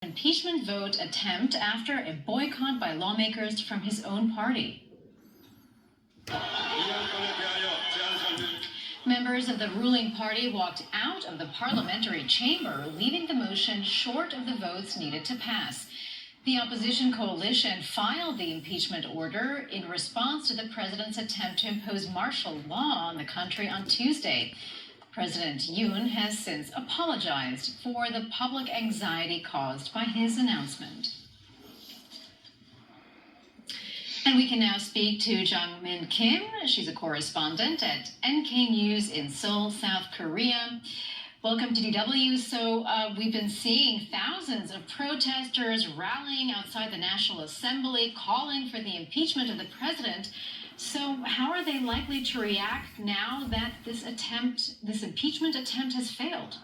Impeachment vote attempt after a boycott by lawmakers from his own party. Members of the ruling party walked out of the parliamentary chamber, leaving the motion short of the votes needed to pass. The opposition coalition filed the impeachment order in response to the president's attempt to impose martial law on the country on Tuesday. President Yoon has since apologized for the public anxiety caused by his announcement. And we can now speak to Jung-min Kim. She's a correspondent at NK News in Seoul, South Korea. Welcome to DW. So we've been seeing thousands of protesters rallying outside the National Assembly, calling for the impeachment of the president. So how are they likely to react now that this impeachment attempt has failed?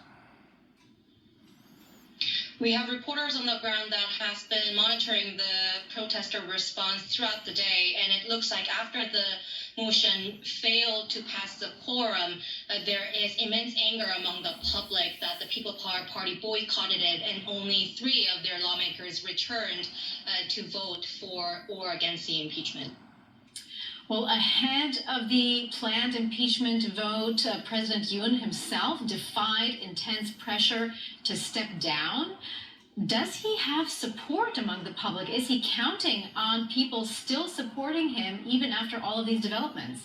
We have reporters on the ground that has been monitoring the protester response throughout the day, and it looks like after the motion failed to pass the quorum, there is immense anger among the public that the People Power Party boycotted it, and only 3 of their lawmakers returned to vote for or against the impeachment. Well, ahead of the planned impeachment vote, President Yoon himself defied intense pressure to step down. Does he have support among the public? Is he counting on people still supporting him even after all of these developments?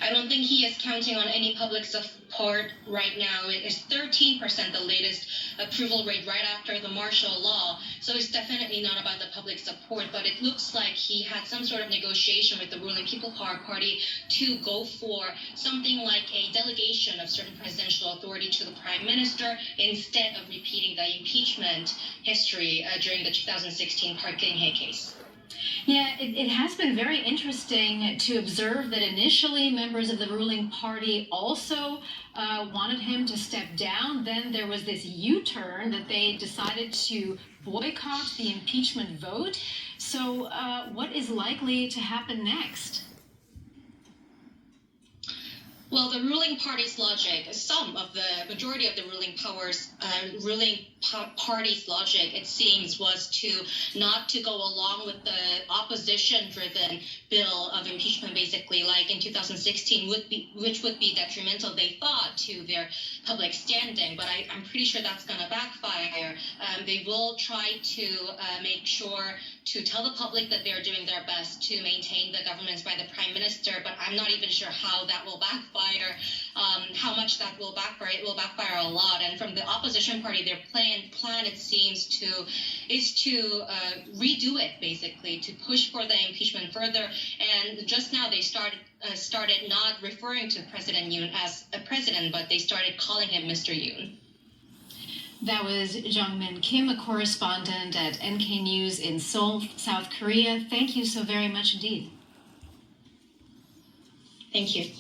I don't think he is counting on any public support right now. It is 13%, the latest approval rate right after the martial law. So it's definitely not about the public support, but it looks like he had some sort of negotiation with the ruling People Power Party to go for something like a delegation of certain presidential authority to the prime minister instead of repeating the impeachment history during the 2016 Park Geun-hye case. Yeah, it has been very interesting to observe that initially members of the ruling party also wanted him to step down. Then there was this U-turn that they decided to boycott the impeachment vote. So what is likely to happen next? Well, the ruling party's logic, some of the majority of the ruling party's logic, it seems, was not to go along with the opposition-driven bill of impeachment, basically, like in 2016, which would be detrimental, they thought, to their public standing. But I'm pretty sure that's going to backfire. They will try to make sure to tell the public that they're doing their best to maintain the governments by the prime minister, but I'm not even sure how that will backfire. How much that will backfire. It will backfire a lot. And from the opposition party, their plan it seems is to redo it, basically, to push for the impeachment further. And just now they started not referring to President Yoon as a president, but they started calling him Mr. Yoon. That was Jung-min Kim, a correspondent at NK News in Seoul, South Korea. Thank you so very much indeed. Thank you.